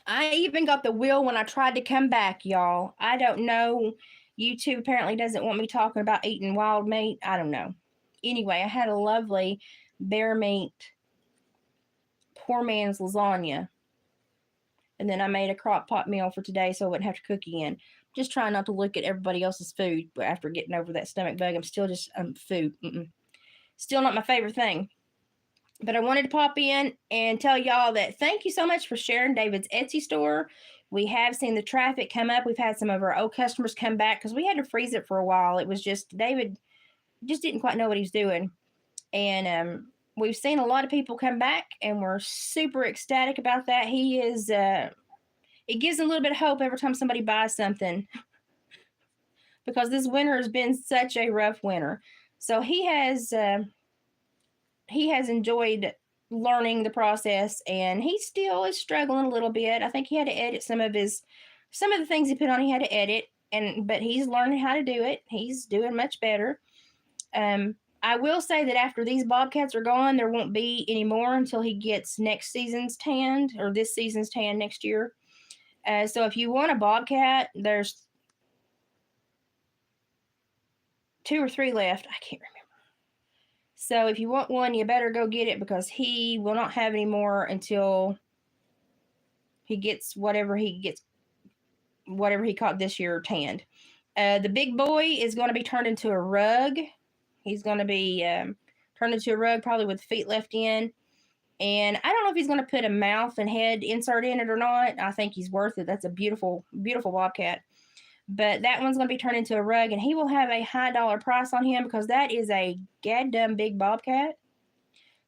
I even got the wheel when I tried to come back, y'all. I don't know. YouTube apparently doesn't want me talking about eating wild meat. I don't know. Anyway, I had a lovely bear meat, poor man's lasagna. And then I made a crock pot meal for today so I wouldn't have to cook again. Just trying not to look at everybody else's food after getting over that stomach bug. I'm still just food. Still not my favorite thing. But I wanted to pop in and tell y'all that thank you so much for sharing David's Etsy store. We have seen the traffic come up. We've had some of our old customers come back because we had to freeze it for a while. It was just David just didn't quite know what he's doing. And we've seen a lot of people come back, and we're super ecstatic about that. He is it gives a little bit of hope every time somebody buys something because this winter has been such a rough winter. So he has enjoyed learning the process, and he still is struggling a little bit. I think he had to edit some of the things he put on. He had to edit, but he's learning how to do it. He's doing much better. I will say that after these bobcats are gone, there won't be any more until he gets next season's tanned, or this season's tan next year. So if you want a bobcat, there's 2 or 3 left. I can't remember. So if you want one, you better go get it because he will not have any more until he gets whatever he caught this year tanned. The big boy is going to be turned into a rug. He's going to be turned into a rug, probably with feet left in. And I don't know if he's going to put a mouth and head insert in it or not. I think he's worth it. That's a beautiful, beautiful bobcat. But that one's going to be turned into a rug, and he will have a high dollar price on him because that is a gaddum big bobcat.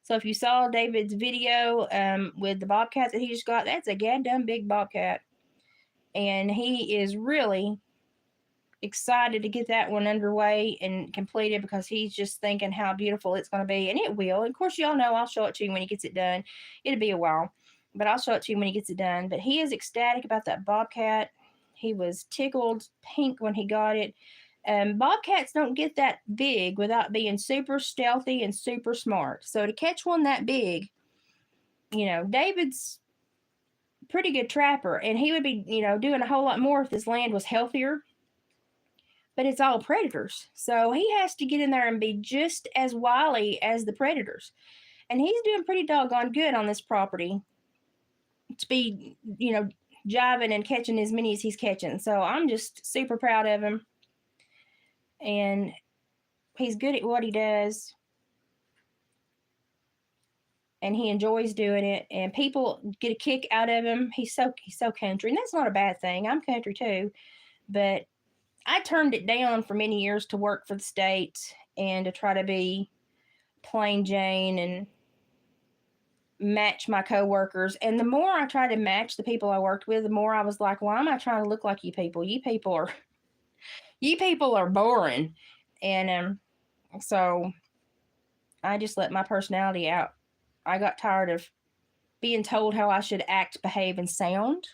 So if you saw David's video with the bobcat that he just got, that's a gaddum big bobcat. And he is really excited to get that one underway and completed because he's just thinking how beautiful it's going to be. And it will. And of course, y'all know I'll show it to you when he gets it done. It'll be a while, but I'll show it to you when he gets it done. But he is ecstatic about that bobcat. He was tickled pink when he got it. Bobcats don't get that big without being super stealthy and super smart. So to catch one that big, David's a pretty good trapper, and he would be, doing a whole lot more if this land was healthier. But it's all predators. So he has to get in there and be just as wily as the predators. And he's doing pretty doggone good on this property to be, jiving and catching as many as he's catching. So I'm just super proud of him. And he's good at what he does. And he enjoys doing it. And people get a kick out of him. He's so country. And that's not a bad thing. I'm country too. But I turned it down for many years to work for the state and to try to be plain Jane and match my coworkers. And the more I tried to match the people I worked with, the more I was like, why am I trying to look like you people? You people are boring. And so I just let my personality out. I got tired of being told how I should act, behave, and sound.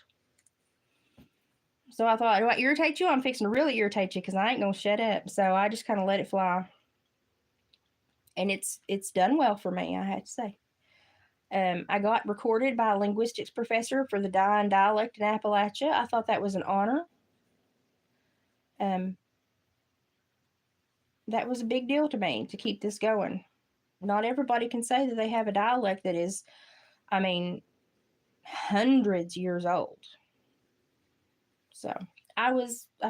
So I thought, do I irritate you? I'm fixing to really irritate you because I ain't gonna shut up. So I just kind of let it fly. And it's done well for me, I have to say. I got recorded by a linguistics professor for the dying dialect in Appalachia. I thought that was an honor. That was a big deal to me to keep this going. Not everybody can say that they have a dialect that is, hundreds years old. So I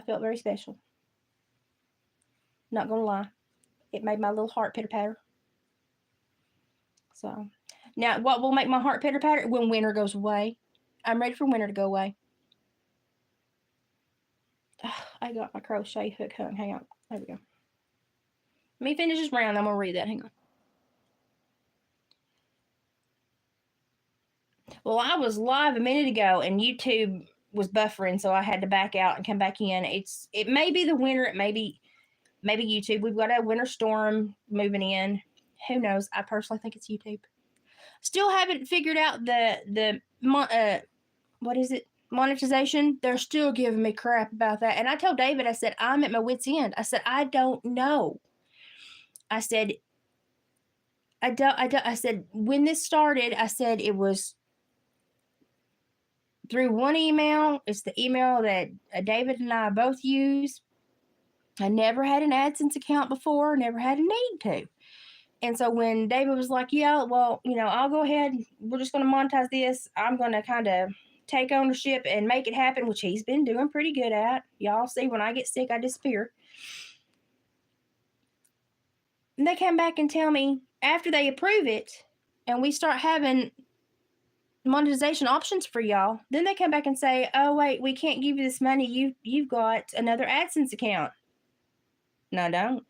felt very special. Not gonna lie. It made my little heart pitter patter. So now what will make my heart pitter patter? When winter goes away. I'm ready for winter to go away. I got my crochet hook hung. Hang on. There we go. Let me finish this round. I'm gonna read that. Hang on. Well, I was live a minute ago and YouTube was buffering, so I had to back out and come back in. It may be the winter, it may be YouTube. We've got a winter storm moving in. Who knows? I personally think it's YouTube. Still haven't figured out the what is it? Monetization. They're still giving me crap about that. And I told David, I said, I'm at my wit's end. I said, I don't know. I said, I said, when this started, I said it was through one email. It's the email that David and I both use. I never had an AdSense account before, never had a need to. And so when David was like, yeah, well, I'll go ahead, we're just going to monetize this. I'm going to kind of take ownership and make it happen, which he's been doing pretty good at. Y'all see, when I get sick, I disappear. And they come back and tell me after they approve it and we start having monetization options for y'all, then they come back and say, oh, wait, we can't give you this money. You've got another AdSense account. No, don't.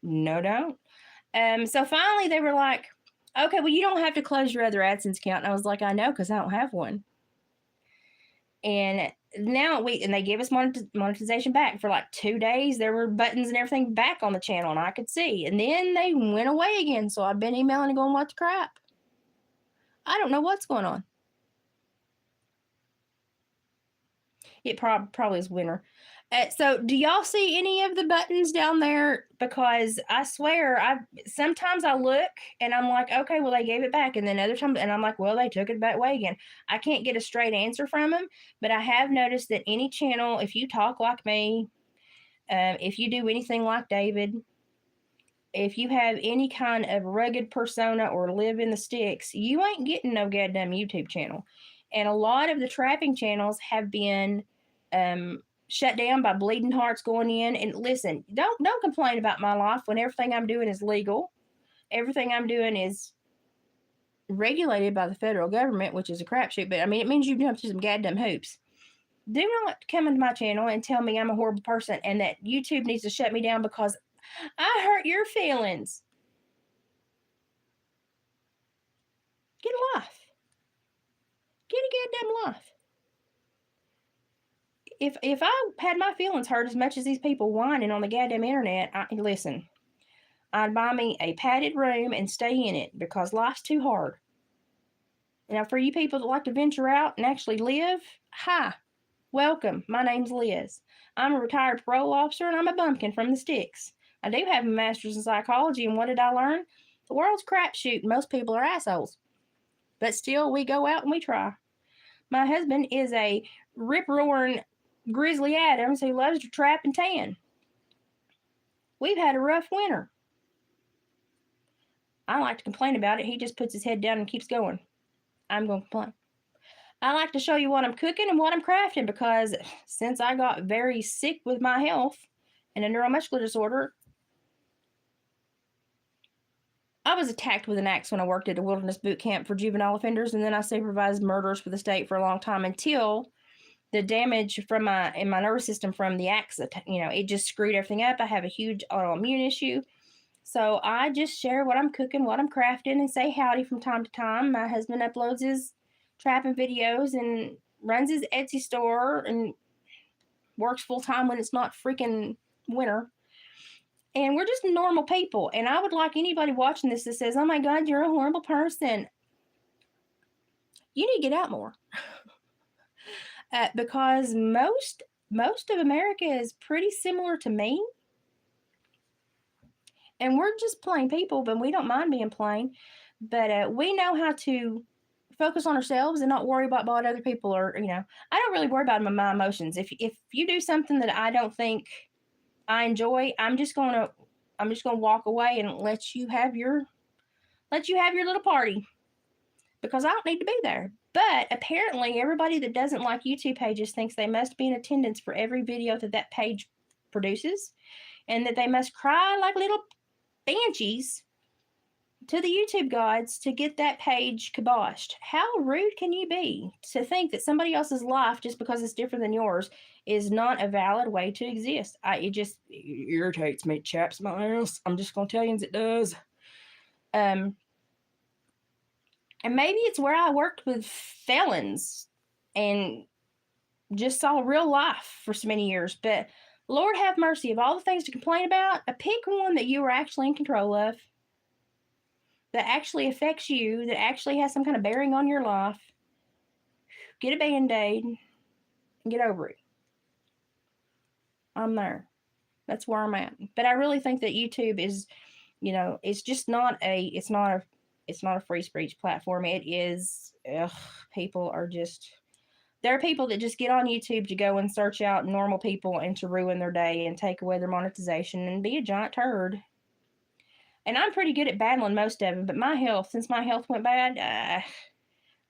No, don't. So finally they were like, okay, well, you don't have to close your other AdSense account. And I was like, I know, because I don't have one. And now they gave us monetization back for like 2 days. There were buttons and everything back on the channel, and I could see. And then they went away again. So I've been emailing and going, what the crap? I don't know what's going on. It probably is winter. So do y'all see any of the buttons down there? Because I swear, sometimes I look and I'm like, okay, well, they gave it back. And then other times, and I'm like, well, they took it back away again. I can't get a straight answer from them, but I have noticed that any channel, if you talk like me, if you do anything like David, if you have any kind of rugged persona or live in the sticks, you ain't getting no goddamn YouTube channel. And a lot of the trapping channels have been shut down by bleeding hearts going in. And listen, don't complain about my life when everything I'm doing is legal. Everything I'm doing is regulated by the federal government, which is a crapshoot. But I mean, it means you jump through some goddamn hoops. Do not come into my channel and tell me I'm a horrible person and that YouTube needs to shut me down because I hurt your feelings. Get a life. Get a goddamn life. If I had my feelings hurt as much as these people whining on the goddamn internet, listen, I'd buy me a padded room and stay in it because life's too hard. Now, for you people that like to venture out and actually live, hi, welcome. My name's Liz. I'm a retired parole officer and I'm a bumpkin from the sticks. I do have a master's in psychology, and what did I learn? The world's crapshoot. Most people are assholes. But still, we go out and we try. My husband is a rip-roaring Grizzly Adams who loves to trap and tan. We've had a rough winter. I like to complain about it. He just puts his head down and keeps going. I'm going to complain. I like to show you what I'm cooking and what I'm crafting because since I got very sick with my health and a neuromuscular disorder, I was attacked with an axe when I worked at a wilderness boot camp for juvenile offenders, and then I supervised murders for the state for a long time until the damage from my nervous system from the axe, it just screwed everything up. I have a huge autoimmune issue. So I just share what I'm cooking, what I'm crafting, and say howdy from time to time. My husband uploads his trapping videos and runs his Etsy store and works full time when it's not freaking winter. And we're just normal people. And I would like anybody watching this that says, oh my God, you're a horrible person. You need to get out more. Because most of America is pretty similar to me. And we're just plain people, but we don't mind being plain. But we know how to focus on ourselves and not worry about what other people are, I don't really worry about my emotions. If you do something that I don't think I enjoy, I'm just gonna walk away and let you have your little party because I don't need to be there. But apparently everybody that doesn't like YouTube pages thinks they must be in attendance for every video that page produces and that they must cry like little banshees to the YouTube gods to get that page kiboshed. How rude can you be to think that somebody else's life, just because it's different than yours, is not a valid way to exist? It just irritates me, chaps my ass. I'm just going to tell you as it does. And maybe it's where I worked with felons and just saw real life for so many years. But Lord have mercy, of all the things to complain about, pick one that you are actually in control of, that actually affects you, that actually has some kind of bearing on your life. Get a Band-Aid and get over it. I'm there. That's where I'm at. But I really think that YouTube is, it's It's not a free speech platform. It is, people are just, there are people that just get on YouTube to go and search out normal people and to ruin their day and take away their monetization and be a giant turd. And I'm pretty good at battling most of them, but my health, since my health went bad,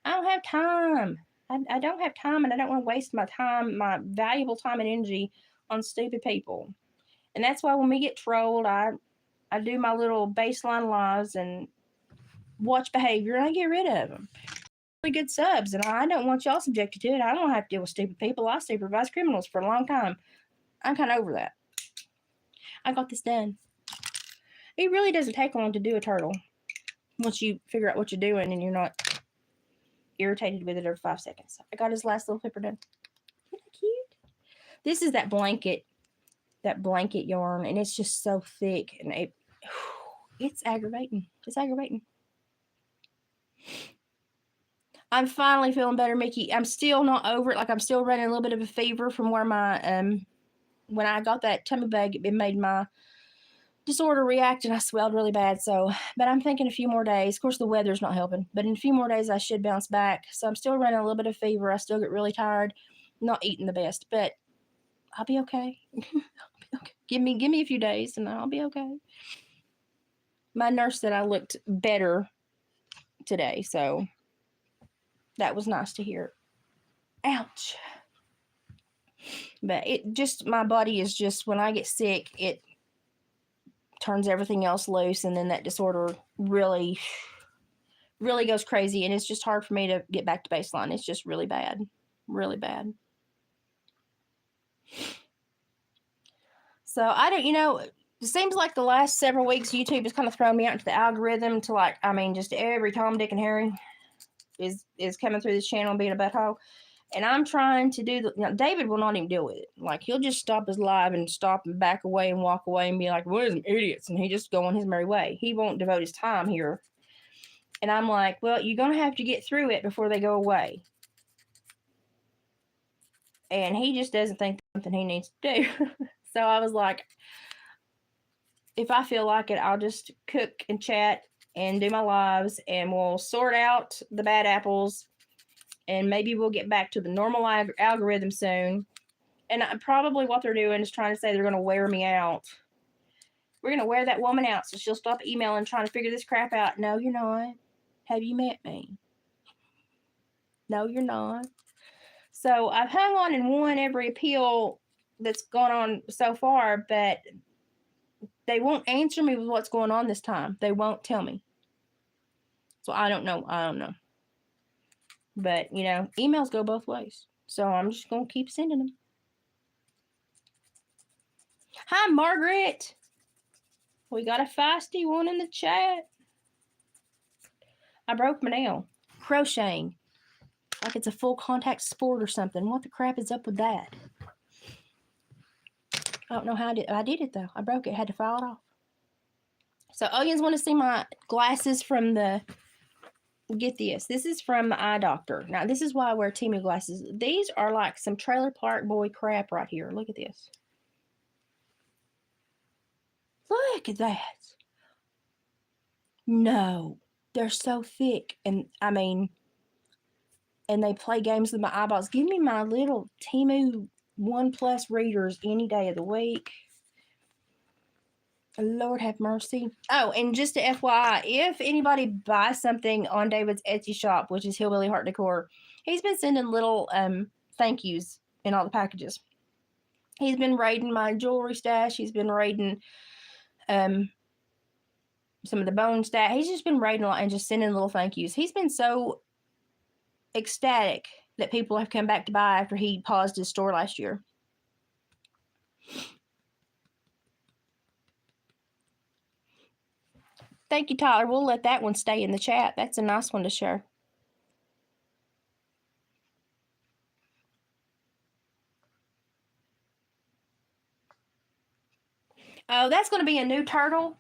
I don't have time. I don't have time, and I don't want to waste my time, my valuable time and energy on stupid people. And that's why when we get trolled, I do my little baseline lives and watch behavior, and I get rid of them. Really good subs, and I don't want y'all subjected to it. I don't have to deal with stupid people. I supervised criminals for a long time. I'm kind of over that. I got this done. It really doesn't take long to do a turtle once you figure out what you're doing and you're not irritated with it every 5 seconds. I got his last little paper done. Isn't that cute? This is that blanket yarn, and it's just so thick, and it's aggravating. It's aggravating. I'm finally feeling better, Mickey. I'm still not over it. Like, I'm still running a little bit of a fever from where my when I got that tummy bug, it made my disorder react, and I swelled really bad. So, but I'm thinking a few more days. Of course, the weather's not helping, but in a few more days, I should bounce back. So I'm still running a little bit of fever. I still get really tired, not eating the best, but I'll be okay. I'll be okay. Give me a few days, and I'll be okay. My nurse said I looked better today, so that was nice to hear. Ouch. But it just, my body is just, when I get sick, it turns everything else loose, and then that disorder really goes crazy, and it's just hard for me to get back to baseline. It's just really bad. Really bad. So I don't, it seems like the last several weeks YouTube has kind of thrown me out into the algorithm to, like, I mean, just every Tom, Dick, and Harry is coming through this channel and being a butthole. And I'm trying to do David will not even deal with it. Like, he'll just stop his live and stop and back away and walk away and be like, "What is them idiots?" And he just go on his merry way. He won't devote his time here. And I'm like, well, you're going to have to get through it before they go away. And he just doesn't think that's something he needs to do. So I was like, if I feel like it, I'll just cook and chat and do my lives, and we'll sort out the bad apples, and maybe we'll get back to the normal algorithm soon. And probably what they're doing is trying to say they're going to wear me out. We're going to wear that woman out so she'll stop emailing trying to figure this crap out. No, you're not. Have you met me? No, you're not. So I've hung on and won every appeal that's gone on so far, but they won't answer me with what's going on this time. They won't tell me. So I don't know. But, emails go both ways. So I'm just going to keep sending them. Hi, Margaret. We got a feisty one in the chat. I broke my nail. Crocheting. Like it's a full contact sport or something. What the crap is up with that? I don't know how I did it, though. I broke it. Had to file it off. So, you want to see my glasses from the... Get this. This is from the eye doctor. Now, this is why I wear Temu glasses. These are like some Trailer Park Boy crap right here. Look at this. Look at that. No. They're so thick. And, I mean... And they play games with my eyeballs. Give me my little Temu 1+ readers any day of the week. Lord have mercy. Oh, and just to FYI, if anybody buys something on David's Etsy shop, which is Hillbilly Heart Decor, he's been sending little thank yous in all the packages. He's been raiding my jewelry stash. He's been raiding some of the bone stash. He's just been raiding a lot and just sending little thank yous. He's been so ecstatic that people have come back to buy after he paused his store last year. Thank you, Tyler. We'll let that one stay in the chat. That's a nice one to share. Oh, that's going to be a new turtle.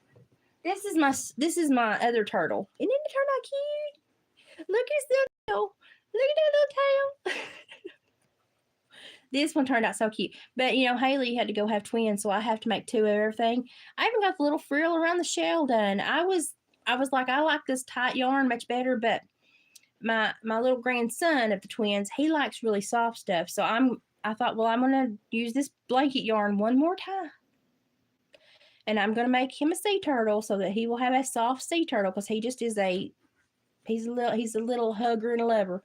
This is my other turtle. Isn't the turtle cute? Look at his little tail. Look at that little tail. This one turned out so cute. But, Haley had to go have twins, so I have to make 2 of everything. I even got the little frill around the shell done. I I was like, I like this tight yarn much better, but my little grandson of the twins, he likes really soft stuff. So I thought, well, I'm gonna use this blanket yarn one more time. And I'm gonna make him a sea turtle so that he will have a soft sea turtle, because he just is he's a little hugger and a lover.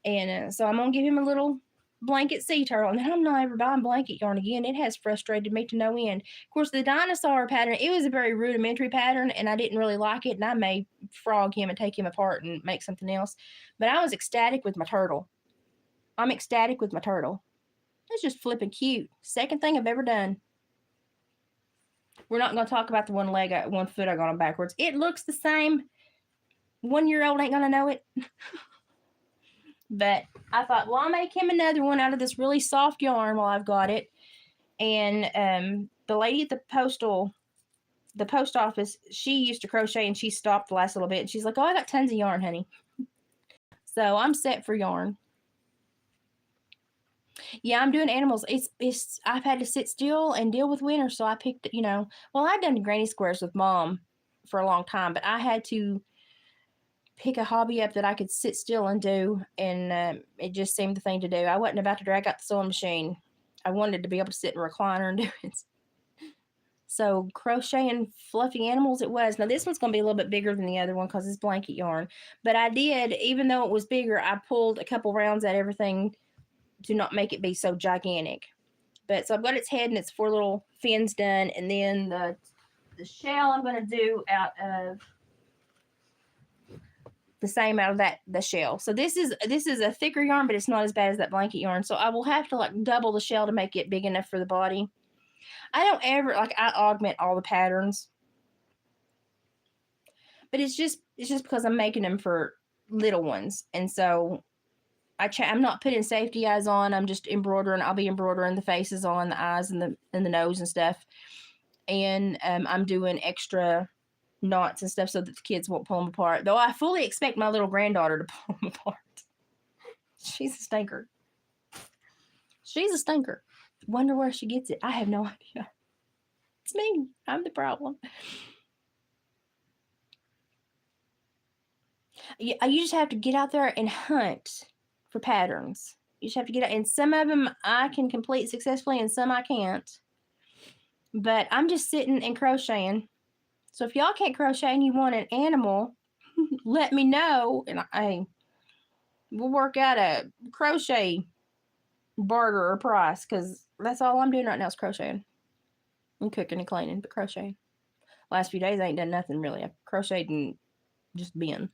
And so I'm gonna give him a little blanket sea turtle, and then I'm not ever buying blanket yarn again. It has frustrated me to no end. Of course, the dinosaur pattern, it was a very rudimentary pattern, and I didn't really like it, and I may frog him and take him apart and make something else. But I was ecstatic with my turtle. I'm ecstatic with my turtle. It's just flipping cute. Second thing I've ever done. We're not going to talk about the one foot I got on backwards. It looks the same. 1-year-old ain't going to know it. But I thought, well, I'll make him another one out of this really soft yarn while I've got it. And the lady at the post office, she used to crochet, and she stopped the last little bit. And she's like, oh, I got tons of yarn, honey. So I'm set for yarn. Yeah, I'm doing animals. I've had to sit still and deal with winter, so I picked, well, I've done granny squares with Mom for a long time, but I had to pick a hobby up that I could sit still and do, and it just seemed the thing to do. I wasn't about to drag out the sewing machine. I wanted to be able to sit in a recliner and do it. So crocheting fluffy animals it was. Now this one's going to be a little bit bigger than the other one because it's blanket yarn, but I did, even though it was bigger, I pulled a couple rounds at everything to not make it be so gigantic. But so I've got its head and its 4 little fins done, and then the shell I'm going to do out of the same out of the shell. So this is a thicker yarn, but it's not as bad as that blanket yarn. So I will have to like double the shell to make it big enough for the body. I don't ever I augment all the patterns, but it's just because I'm making them for little ones, and so I'm not putting safety eyes on. I'm just embroidering. I'll be embroidering the faces on, the eyes, and the nose and stuff. And I'm doing extra knots and stuff so that the kids won't pull them apart. Though I fully expect my little granddaughter to pull them apart. She's a stinker. Wonder where she gets it. I have no idea. It's me. I'm the problem. You just have to get out there and hunt for patterns. You just have to get out, and some of them I can complete successfully and some I can't. But I'm just sitting and crocheting. So if y'all can't crochet and you want an animal, let me know, and we'll work out a crochet barter or price, because that's all I'm doing right now is crocheting and cooking and cleaning, but crocheting. Last few days I ain't done nothing really. I've crocheted and just been.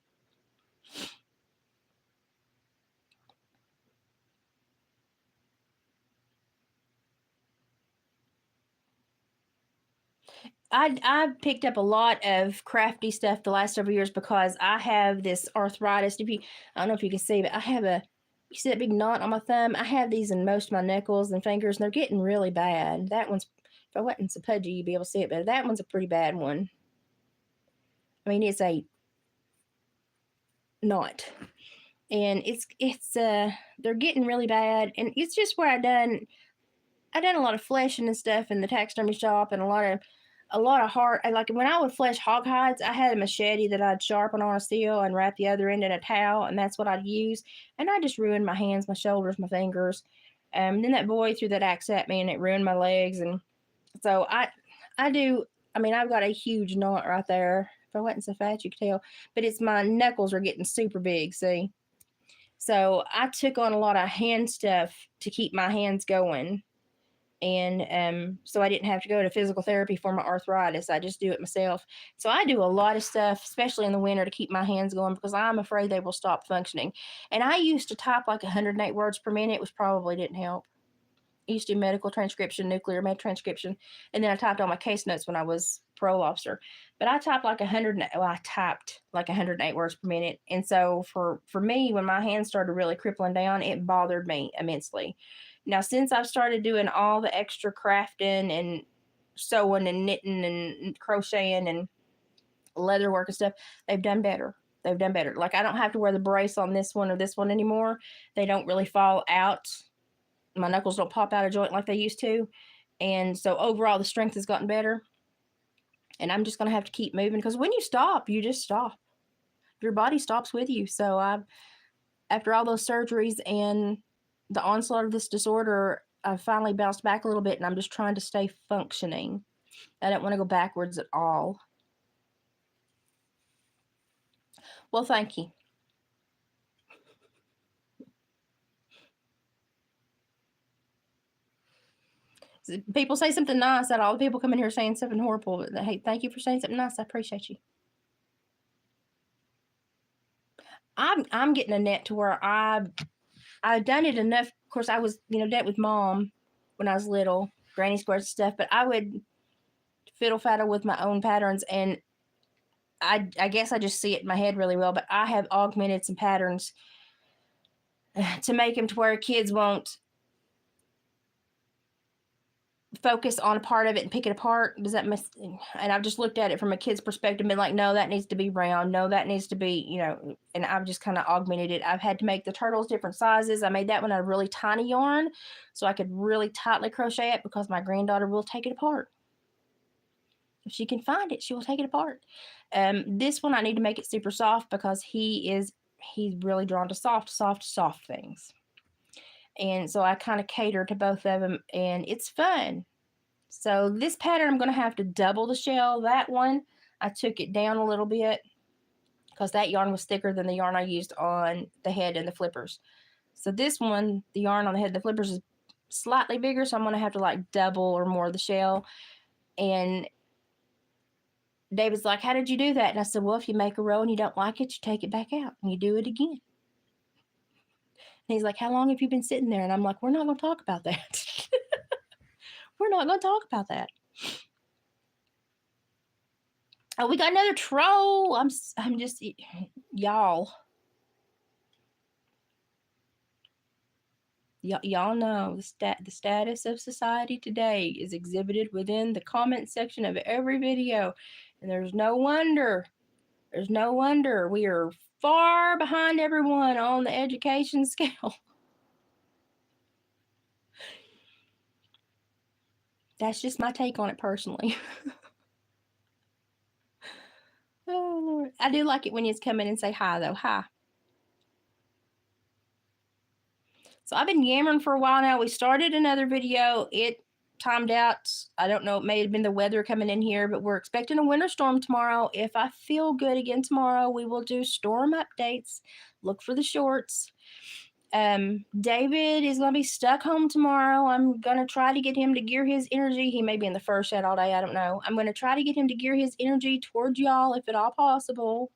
I picked up a lot of crafty stuff the last several years because I have this arthritis. I don't know if you can see, but you see that big knot on my thumb? I have these in most of my knuckles and fingers, and they're getting really bad. That one's, if I wasn't so pudgy, you'd be able to see it, but that one's a pretty bad one. I mean, it's a knot, and they're getting really bad, and it's just where I done a lot of fleshing and stuff in the taxidermy shop, and a lot of hard, like when I would flesh hog hides, I had a machete that I'd sharpen on a steel and wrap the other end in a towel, and that's what I'd use. And I just ruined my hands, my shoulders, my fingers. Then that boy threw that axe at me, and it ruined my legs. And so I've got a huge knot right there. If I wasn't so fat, you could tell. But it's my knuckles are getting super big, see? So I took on a lot of hand stuff to keep my hands going. And so I didn't have to go to physical therapy for my arthritis. I just do it myself. So I do a lot of stuff, especially in the winter, to keep my hands going because I'm afraid they will stop functioning. And I used to type like 108 words per minute, which probably didn't help. I used to do medical transcription, nuclear med transcription, and then I typed all my case notes when I was parole officer. But I typed like 108 words per minute. And so for me, when my hands started really crippling down, it bothered me immensely. Now, since I've started doing all the extra crafting and sewing and knitting and crocheting and leather work and stuff, they've done better. Like, I don't have to wear the brace on this one or this one anymore. They don't really fall out. My knuckles don't pop out of joint like they used to. And so overall, the strength has gotten better. And I'm just going to have to keep moving, because when you stop, you just stop. Your body stops with you. So after all those surgeries and the onslaught of this disorder, I finally bounced back a little bit, and I'm just trying to stay functioning. I don't want to go backwards at all. Well, thank you. People say something nice, that all the people come in here saying something horrible. But hey, thank you for saying something nice. I appreciate you. I'm getting a net to where I've done it enough. Of course, I was dead with mom when I was little, granny squares and stuff. But I would fiddle faddle with my own patterns, and I guess I just see it in my head really well. But I have augmented some patterns to make them to where kids won't focus on a part of it and pick it apart. Does that make sense? And I've just looked at it from a kid's perspective and been like, no, that needs to be round. No, that needs to be, and I've just kind of augmented it. I've had to make the turtles different sizes. I made that one out of really tiny yarn so I could really tightly crochet it, because my granddaughter will take it apart. If she can find it, she will take it apart. This one I need to make it super soft, because he's really drawn to soft things. And so I kind of cater to both of them, and it's fun. So this pattern, I'm going to have to double the shell. That one, I took it down a little bit because that yarn was thicker than the yarn I used on the head and the flippers. So this one, the yarn on the head and the flippers is slightly bigger, so I'm going to have to like double or more of the shell. And David's like, how did you do that? And I said, well, if you make a row and you don't like it, you take it back out and you do it again. And he's like, how long have you been sitting there? And I'm like, we're not going to talk about that. We're not going to talk about that. Oh, we got another troll. I'm just, y'all. Y'all know the status of society today is exhibited within the comment section of every video. And there's no wonder. There's no wonder we are far behind everyone on the education scale. That's just my take on it personally. Oh, Lord. I do like it when you come in and say hi, though. Hi. So I've been yammering for a while now. We started another video. It timed out. I don't know. It may have been the weather coming in here, but we're expecting a winter storm tomorrow. If I feel good again tomorrow, we will do storm updates. Look for the shorts. David is going to be stuck home tomorrow. I'm going to try to get him to gear his energy. He may be in the fur shed all day. I don't know. I'm going to try to get him to gear his energy towards y'all if at all possible.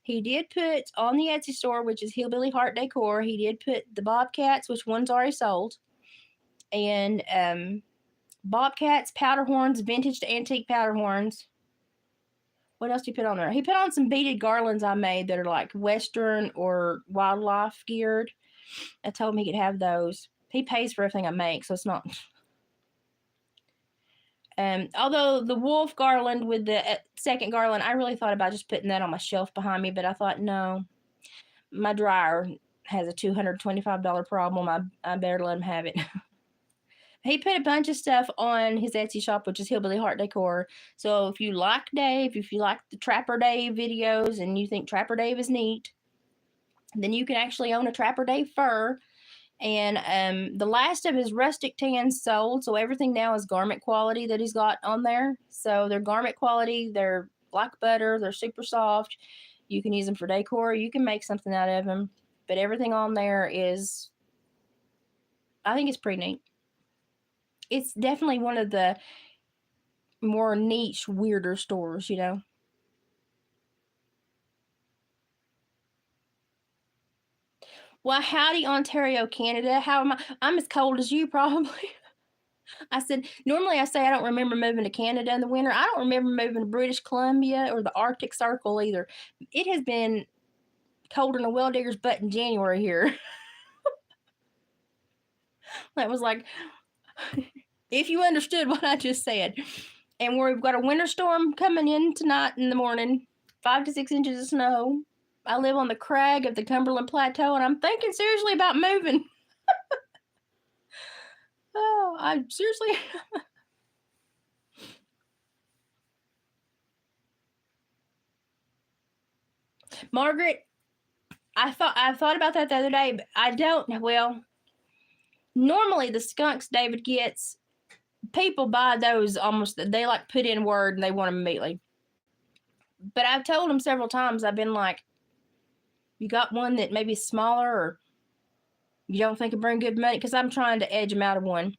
He did put on the Etsy store, which is Hillbilly Heart Decor, he did put the Bobcats, which one's already sold, and Bobcats, powder horns, vintage to antique powder horns. What else did he put on there? He put on some beaded garlands I made that are like Western or wildlife geared. I told him he could have those. He pays for everything I make, so it's not. Although the wolf garland with the second garland, I really thought about just putting that on my shelf behind me, but I thought, no, my dryer has a $225 problem. I better let him have it. He put a bunch of stuff on his Etsy shop, which is Hillbilly Heart Decor. So if you like Dave, if you like the Trapper Dave videos and you think Trapper Dave is neat, then you can actually own a Trapper Dave fur. And the last of his rustic tans sold, so everything now is garment quality that he's got on there. So they're garment quality, they're like butter, they're super soft. You can use them for decor, you can make something out of them. But everything on there is, I think it's pretty neat. It's definitely one of the more niche, weirder stores, Well, howdy, Ontario, Canada. How am I? I'm as cold as you, probably. I said, normally I say I don't remember moving to Canada in the winter. I don't remember moving to British Columbia or the Arctic Circle either. It has been colder than a well digger's butt in January here. That was like, if you understood what I just said. And we've got a winter storm coming in tonight in the morning, 5 to 6 inches of snow. I live on the crag of the Cumberland Plateau, and I'm thinking seriously about moving. Oh, I seriously. Margaret, I thought about that the other day, but I don't. Well, normally the skunks David gets, people buy those almost. They like put in word and they want them immediately. But I've told him several times. I've been like, "You got one that maybe is smaller, or you don't think it bring good money?" Because I'm trying to edge him out of one.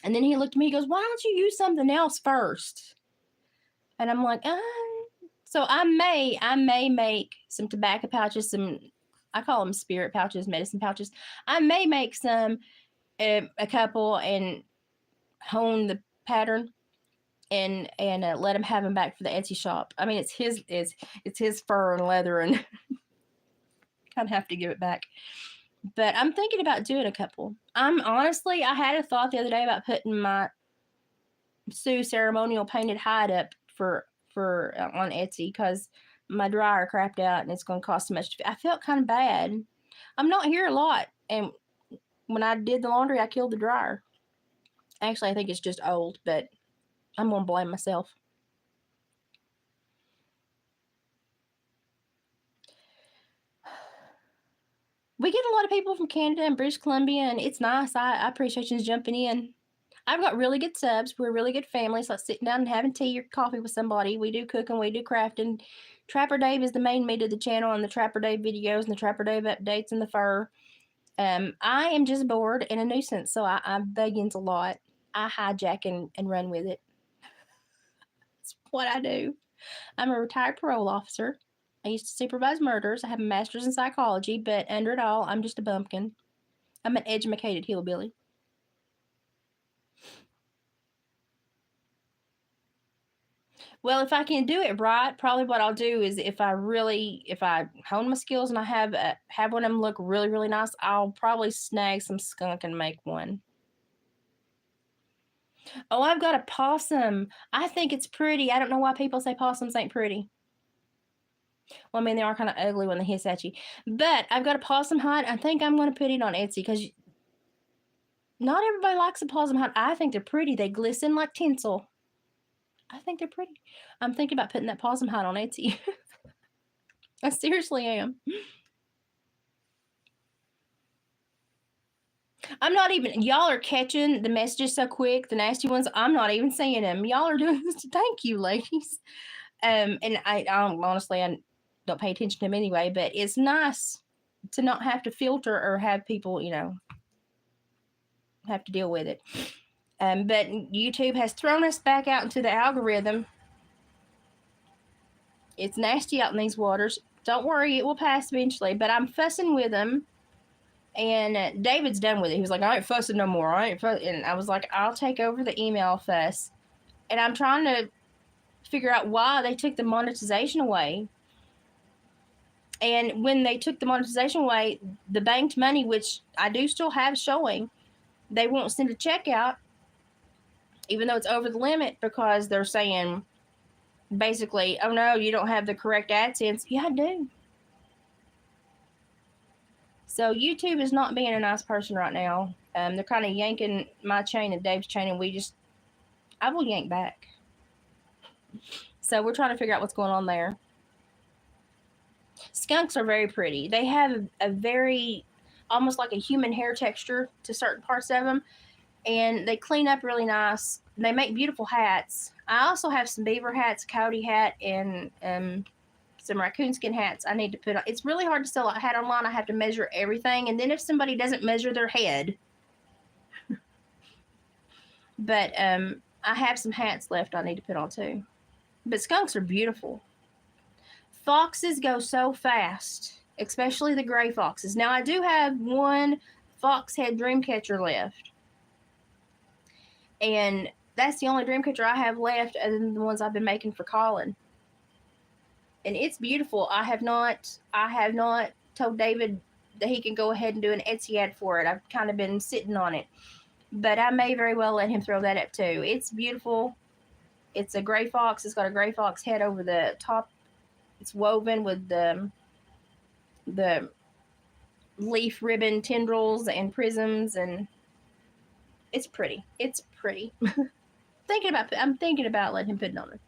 And then he looked at me. He goes, "Why don't you use something else first?" And I'm like, So I may make some tobacco pouches, some, I call them spirit pouches, medicine pouches. I may make some, a couple, and hone the pattern, and let him have them back for the Etsy shop. I mean, it's his fur and leather, and kind of have to give it back. But I'm thinking about doing a couple. I had a thought the other day about putting my Sue ceremonial painted hide up for on Etsy, because my dryer crapped out and it's going to cost so much. I felt kind of bad. I'm not here a lot, and when I did the laundry, I killed the dryer. Actually, I think it's just old, but I'm going to blame myself. We get a lot of people from Canada and British Columbia, and it's nice. I appreciate you jumping in. I've got really good subs. We're a really good family. So like sitting down and having tea or coffee with somebody. We do cooking, we do crafting. Trapper Dave is the main meat of the channel, and the Trapper Dave videos and the Trapper Dave updates and the fur. I am just bored and a nuisance, so I beggins a lot. I hijack and run with it. That's what I do. I'm a retired parole officer. I used to supervise murders. I have a master's in psychology, but under it all, I'm just a bumpkin. I'm an educated hillbilly. Well, if I can do it right, probably what I'll do is if I hone my skills and I have one of them look really, really nice, I'll probably snag some skunk and make one. Oh, I've got a possum. I think it's pretty. I don't know why people say possums ain't pretty. Well, I mean, they are kind of ugly when they hiss at you. But I've got a possum hide. I think I'm going to put it on Etsy, because not everybody likes a possum hide. I think they're pretty. They glisten like tinsel. I think they're pretty. I'm thinking about putting that possum hide on Etsy. I seriously am. I'm not even, y'all are catching the messages so quick, the nasty ones. I'm not even seeing them. Y'all are doing this. Thank you, ladies. And I honestly, I don't pay attention to them anyway, but it's nice to not have to filter or have people, have to deal with it. But YouTube has thrown us back out into the algorithm. It's nasty out in these waters. Don't worry, it will pass eventually, but I'm fussing with them. And David's done with it. He was like, I ain't fussing no more. And I was like, I'll take over the email fuss. And I'm trying to figure out why they took the monetization away. And when they took the monetization away, the banked money, which I do still have showing, they won't send a check out, even though it's over the limit, because they're saying, basically, oh no, you don't have the correct AdSense. Yeah, I do. So YouTube is not being a nice person right now. They're kind of yanking my chain and Dave's chain, and I will yank back. So we're trying to figure out what's going on there. Skunks are very pretty. They have a very, almost like a human hair texture to certain parts of them, and they clean up really nice. They make beautiful hats. I also have some beaver hats, a coyote hat, and some raccoon skin hats I need to put on. It's really hard to sell a hat online. I have to measure everything, and then if somebody doesn't measure their head, but I have some hats left I need to put on too. But skunks are beautiful. Foxes go so fast, especially the gray foxes. Now I do have one fox head dream catcher left, and that's the only dream catcher I have left other than the ones I've been making for Colin. And it's beautiful. I have not told David that he can go ahead and do an Etsy ad for it. I've kind of been sitting on it, but I may very well let him throw that up too. It's beautiful. It's a gray fox. It's got a gray fox head over the top. It's woven with the leaf ribbon tendrils and prisms, and it's pretty. It's pretty. I'm thinking about letting him put it on it.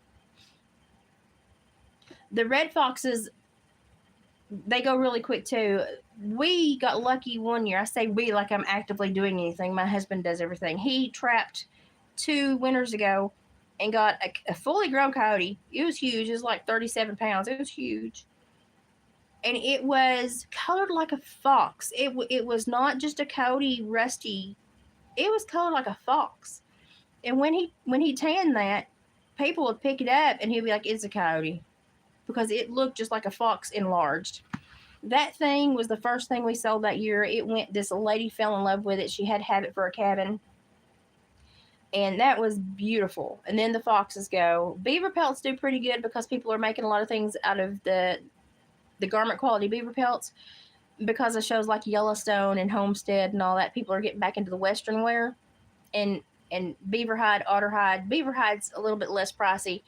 The red foxes they go really quick too. We got lucky one year. I say we like I'm actively doing anything. My husband does everything. He trapped 2 winters ago and got a fully grown coyote. It was huge. It was like 37 pounds. It was huge. And it was colored like a fox. It was not just a coyote rusty. It was colored like a fox. And when he tanned that, people would pick it up and he'd be like, "It's a coyote," because it looked just like a fox enlarged. That thing was the first thing we sold that year. It went. This lady fell in love with it. She had to have it for a cabin, and that was beautiful. And then the foxes go. Beaver pelts do pretty good because people are making a lot of things out of the garment quality beaver pelts because of shows like Yellowstone and Homestead and all that. People are getting back into the Western wear, and beaver hide, otter hide. Beaver hide's a little bit less pricey.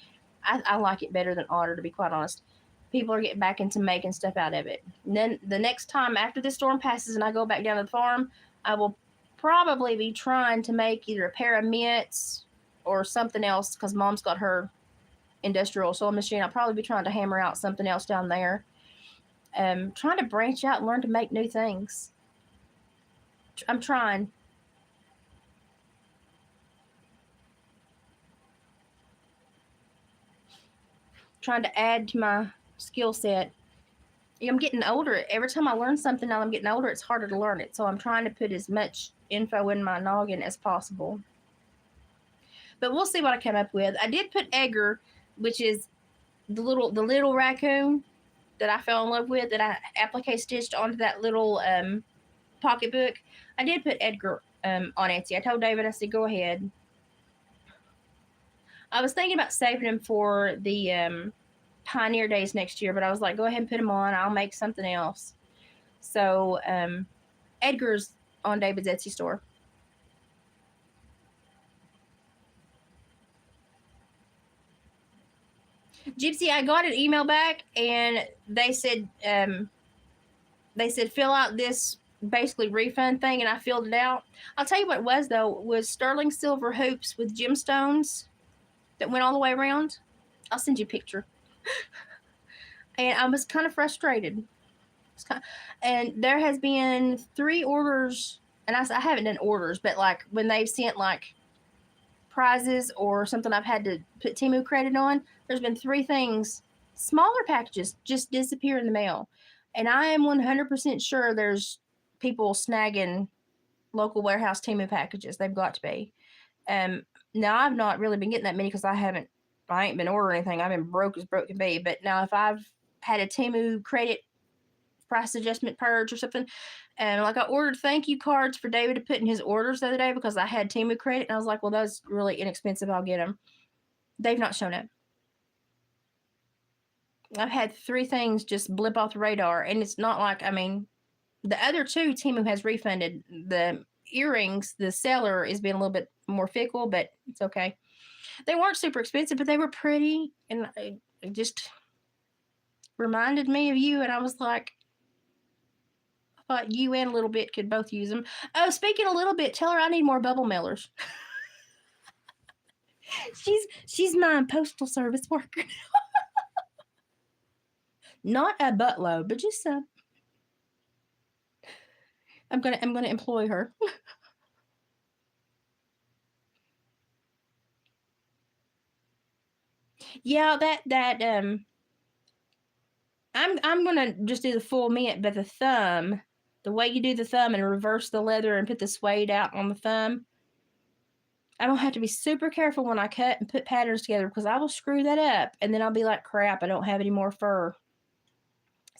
I like it better than otter, to be quite honest. People are getting back into making stuff out of it. And then the next time after this storm passes and I go back down to the farm, I will probably be trying to make either a pair of mitts or something else because Mom's got her industrial sewing machine. I'll probably be trying to hammer out something else down there. Trying to branch out and learn to make new things. I'm trying. Trying to add to my skill set. I'm getting older. Every time I learn something now I'm getting older, it's harder to learn it. So I'm trying to put as much info in my noggin as possible. But we'll see what I come up with. I did put Edgar, which is the little raccoon that I fell in love with, that I applique stitched onto that little pocketbook. I did put Edgar on Etsy. I told David, I said, go ahead. I was thinking about saving him for the Pioneer Days next year, but I was like, go ahead and put him on. I'll make something else. So Edgar's on David's Etsy store. Gypsy, I got an email back and they said fill out this basically refund thing, and I filled it out. I'll tell you what it was though, was sterling silver hoops with gemstones that went all the way around. I'll send you a picture. And I was kind of frustrated. And there has been 3 orders, and I haven't done orders, but like when they've sent like prizes or something I've had to put Temu credit on, there's been 3 things, smaller packages, just disappear in the mail. And I am 100% sure there's people snagging local warehouse Temu packages. They've got to be. Now I've not really been getting that many because I ain't been ordering anything. I've been broke as broke can be. But now if I've had a Temu credit price adjustment purge or something, and like I ordered thank you cards for David to put in his orders the other day because I had Temu credit, and I was like, well, that's really inexpensive. I'll get them. They've not shown up. I've had 3 things just blip off the radar, and it's not like, I mean, the other 2 Temu has refunded. The earrings, the seller is being a little bit more fickle, but it's okay. They weren't super expensive, but they were pretty, and it just reminded me of you, and I was like, I thought you and a little bit could both use them. Oh, speaking a little bit, tell her I need more bubble mailers. she's my postal service worker. Not a buttload, but just some. I'm gonna employ her. Yeah, I'm gonna just do the full mitt, but the thumb, the way you do the thumb and reverse the leather and put the suede out on the thumb, I'm gonna have to be super careful when I cut and put patterns together because I will screw that up and then I'll be like, crap, I don't have any more fur.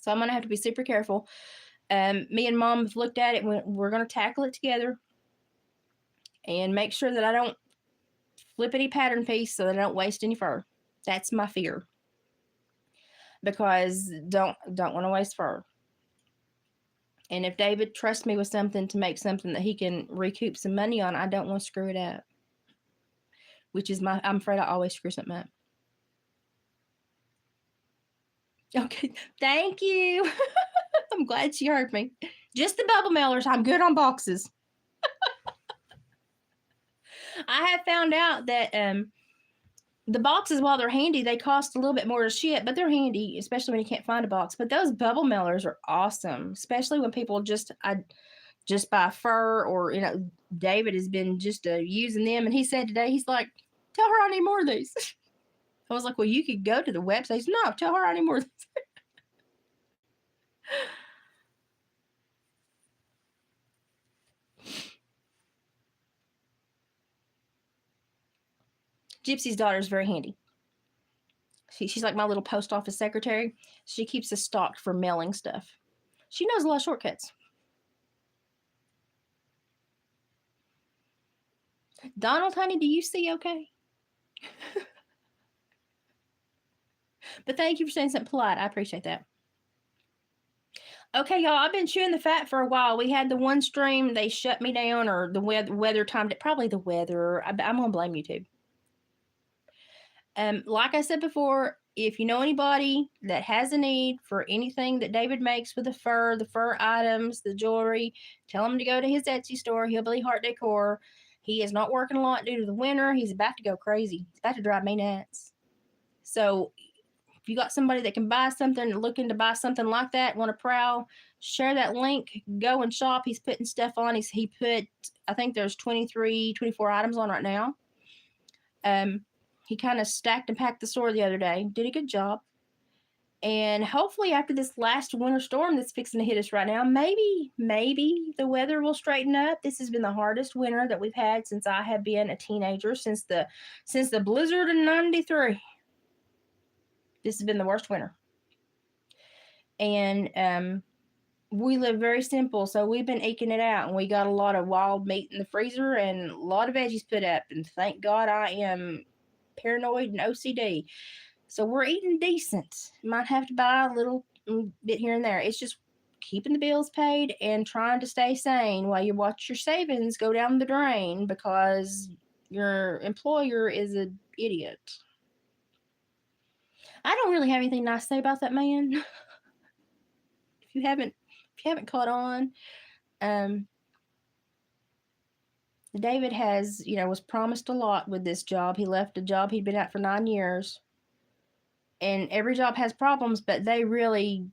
So I'm gonna have to be super careful. Me and Mom have looked at it. We're gonna tackle it together and make sure that I don't flip any pattern piece so that I don't waste any fur. That's my fear. Because don't want to waste fur. And if David trusts me with something to make something that he can recoup some money on, I don't want to screw it up. Which is I'm afraid I always screw something up. Okay, thank you. I'm glad she heard me. Just the bubble mailers. I'm good on boxes. I have found out that The boxes, while they're handy, they cost a little bit more to ship, but they're handy, especially when you can't find a box. But those bubble mailers are awesome, especially when people just buy fur, or David has been just using them, and he said today, he's like, tell her I need more of these. I was like, well, you could go to the website. He's, no, tell her I need more of these. Gypsy's daughter is very handy. She's like my little post office secretary. She keeps us stocked for mailing stuff. She knows a lot of shortcuts. Donald, honey, do you see okay? But thank you for saying something polite. I appreciate that. Okay, y'all, I've been chewing the fat for a while. We had the one stream, they shut me down, or the weather timed it. Probably the weather. I'm going to blame YouTube. Like I said before, if you know anybody that has a need for anything that David makes with the fur items, the jewelry, tell him to go to his Etsy store, Hillbilly Heart Decor. He is not working a lot due to the winter. He's about to go crazy. He's about to drive me nuts. So if you got somebody that can buy something, looking to buy something like that, want to prowl, share that link, go and shop. He's putting stuff on. He put, I think there's 23, 24 items on right now. He kind of stacked and packed the store the other day. Did a good job. And hopefully after this last winter storm that's fixing to hit us right now, maybe the weather will straighten up. This has been the hardest winter that we've had since I have been a teenager, since the blizzard in 93. This has been the worst winter. And we live very simple, so we've been eking it out, and we got a lot of wild meat in the freezer and a lot of veggies put up, and thank God I am paranoid and OCD. So we're eating decent. Might have to buy a little bit here and there. It's just keeping the bills paid and trying to stay sane while you watch your savings go down the drain because your employer is an idiot. I don't really have anything nice to say about that man. if you haven't caught on, David has, was promised a lot with this job. He left a job he'd been at for 9 years. And every job has problems, but they really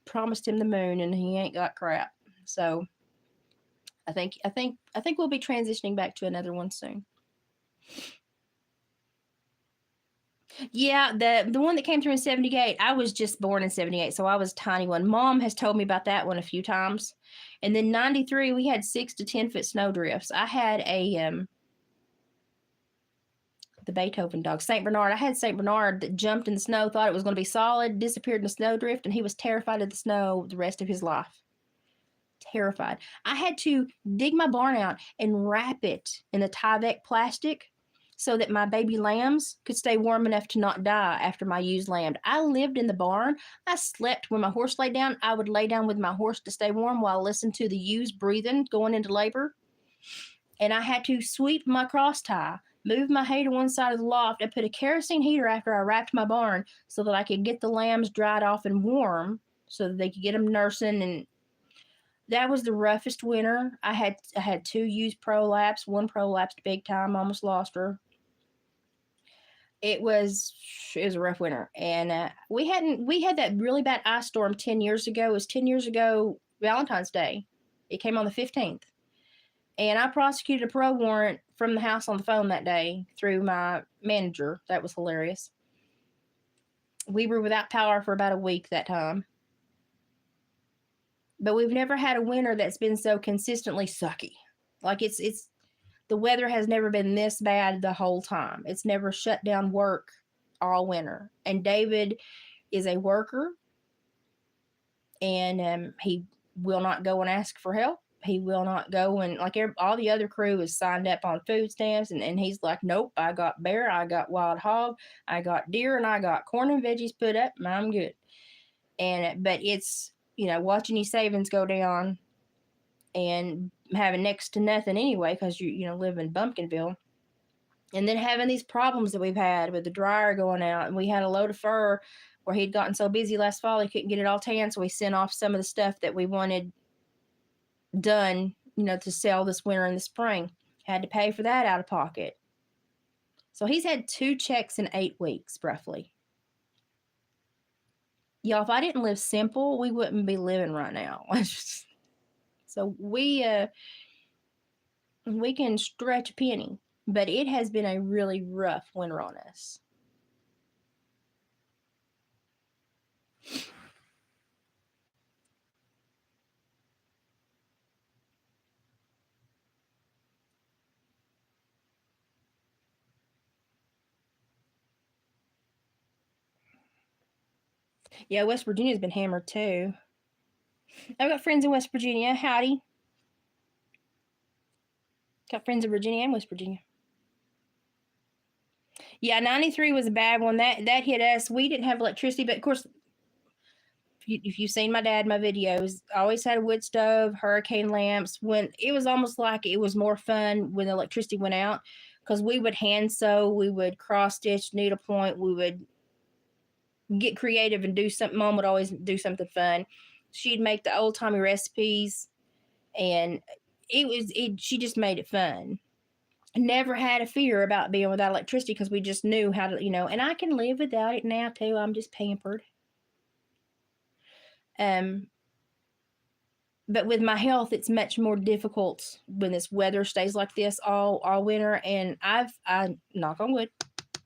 promised him the moon, and he ain't got crap. So I think we'll be transitioning back to another one soon. Yeah, the one that came through in 78, I was just born in 78, so I was a tiny one. Mom has told me about that one a few times. And then 93, we had 6 to 10 foot snow drifts. I had the Beethoven dog, St. Bernard. I had St. Bernard that jumped in the snow, thought it was going to be solid, disappeared in the snowdrift, and he was terrified of the snow the rest of his life. Terrified. I had to dig my barn out and wrap it in the Tyvek plastic so that my baby lambs could stay warm enough to not die after my used lamb. I lived in the barn. I slept when my horse lay down. I would lay down with my horse to stay warm while I listened to the ewes breathing going into labor. And I had to sweep my cross tie, move my hay to one side of the loft, and put a kerosene heater after I wrapped my barn so that I could get the lambs dried off and warm so that they could get them nursing. And that was the roughest winter. I had 2 used prolapse. One prolapsed big time, almost lost her. It was a rough winter, and we had that really bad ice storm 10 years ago. It was 10 years ago Valentine's Day. It came on the 15th, and I prosecuted a parole warrant from the house on the phone that day through my manager. That was hilarious. We were without power for about a week that time, but we've never had a winter that's been so consistently sucky. Like it's the weather has never been this bad the whole time. It's never shut down work all winter. And David is a worker, and he will not go and ask for help. He will not go and, like, all the other crew is signed up on food stamps, and he's like, nope, I got bear, I got wild hog, I got deer, and I got corn and veggies put up, and I'm good. But it's, watching your savings go down and having next to nothing anyway because you live in Bumpkinville, and then having these problems that we've had with the dryer going out. And we had a load of fur where he'd gotten so busy last fall he couldn't get it all tan, so we sent off some of the stuff that we wanted done to sell this winter and the spring. Had to pay for that out of pocket. So he's had 2 checks in 8 weeks, roughly. Y'all, if I didn't live simple, we wouldn't be living right now. So we can stretch a penny, but it has been a really rough winter on us. Yeah, West Virginia's been hammered too. I've got friends in West Virginia. Howdy. Got friends in Virginia and West Virginia. Yeah, 93 was a bad one. That hit us. We didn't have electricity, but of course, if you've seen my dad, my videos, I always had a wood stove, hurricane lamps. When it was almost like it was more fun when the electricity went out, because we would hand sew, we would cross stitch, needlepoint, we would get creative and do something. Mom would always do something fun. She'd make the old timey recipes, and she just made it fun. Never had a fear about being without electricity because we just knew how to, and I can live without it now too. I'm just pampered. But with my health, it's much more difficult when this weather stays like this all winter. And I knock on wood,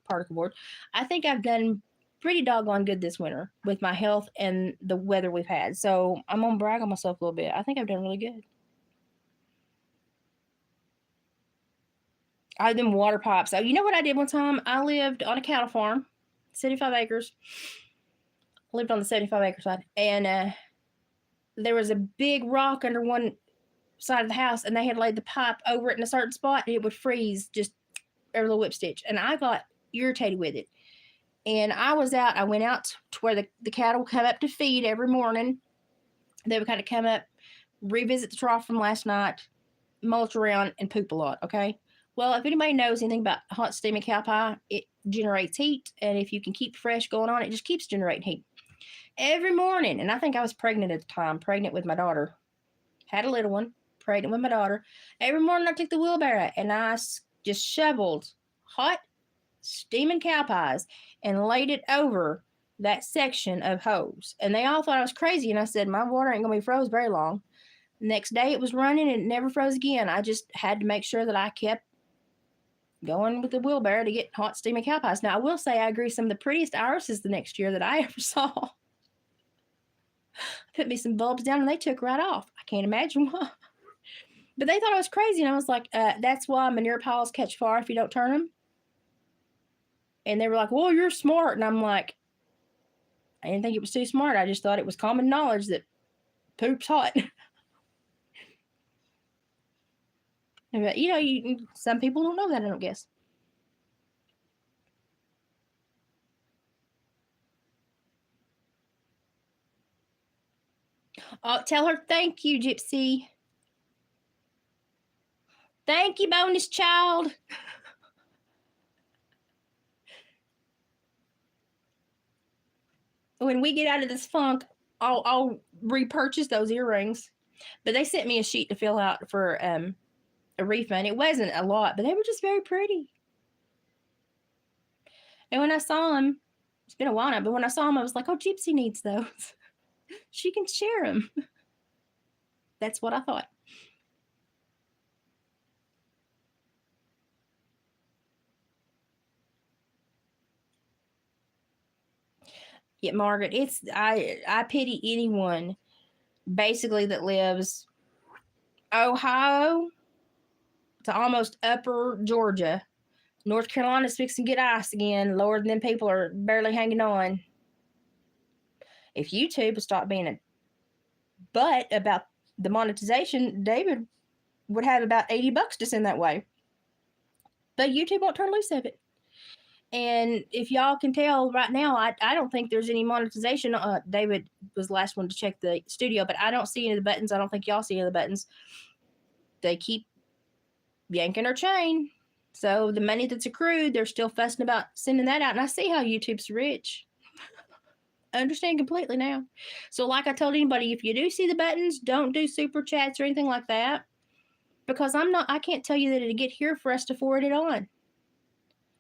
particle board, I think I've done pretty doggone good this winter with my health and the weather we've had. So I'm gonna brag on myself a little bit. I think I've done really good. I've done water pipes. So you know what I did one time? I lived on a cattle farm, 75 acres. I lived on the 75 acre side, and there was a big rock under one side of the house, and they had laid the pipe over it in a certain spot, and it would freeze just every little whip stitch. And I got irritated with it. And I went out to where the cattle come up to feed every morning. They would kind of come up, revisit the trough from last night, mulch around, and poop a lot, okay? Well, if anybody knows anything about hot steaming cow pie, it generates heat, and if you can keep fresh going on, it just keeps generating heat. Every morning, and I think I was pregnant at the time, pregnant with my daughter. Had a little one, pregnant with my daughter. Every morning I took the wheelbarrow and I just shoveled hot steaming cow pies and laid it over that section of hose. And they all thought I was crazy. And I said, my water ain't going to be froze very long. Next day it was running and it never froze again. I just had to make sure that I kept going with the wheelbarrow to get hot steaming cow pies. Now, I will say I grew some of the prettiest irises the next year that I ever saw. Put me some bulbs down and they took right off. I can't imagine why. But they thought I was crazy. And I was like, that's why manure piles catch fire if you don't turn them. And they were like, well, you're smart. And I'm like, I didn't think it was too smart. I just thought it was common knowledge that poop's hot. But, some people don't know that, I don't guess. Oh, tell her thank you, Gypsy. Thank you, bonus child. When we get out of this funk, I'll repurchase those earrings. But they sent me a sheet to fill out for a refund. It wasn't a lot, but they were just very pretty. And when I saw them, it's been a while now, but when I saw them, I was like, oh, Gypsy needs those. She can share them. That's what I thought. Yeah, Margaret, I pity anyone basically that lives Ohio to almost upper Georgia. North Carolina's fixing to get ice again. Lord, and them people are barely hanging on. If YouTube would stop being a butt about the monetization, David would have about $80 to send that way. But YouTube won't turn loose of it. And if y'all can tell right now, I don't think there's any monetization. David was the last one to check the studio, but I don't see any of the buttons. I don't think y'all see any of the buttons. They keep yanking our chain. So the money that's accrued, they're still fussing about sending that out. And I see how YouTube's rich. I understand completely now. So like I told anybody, if you do see the buttons, don't do super chats or anything like that. Because I can't tell you that it'll get here for us to forward it on.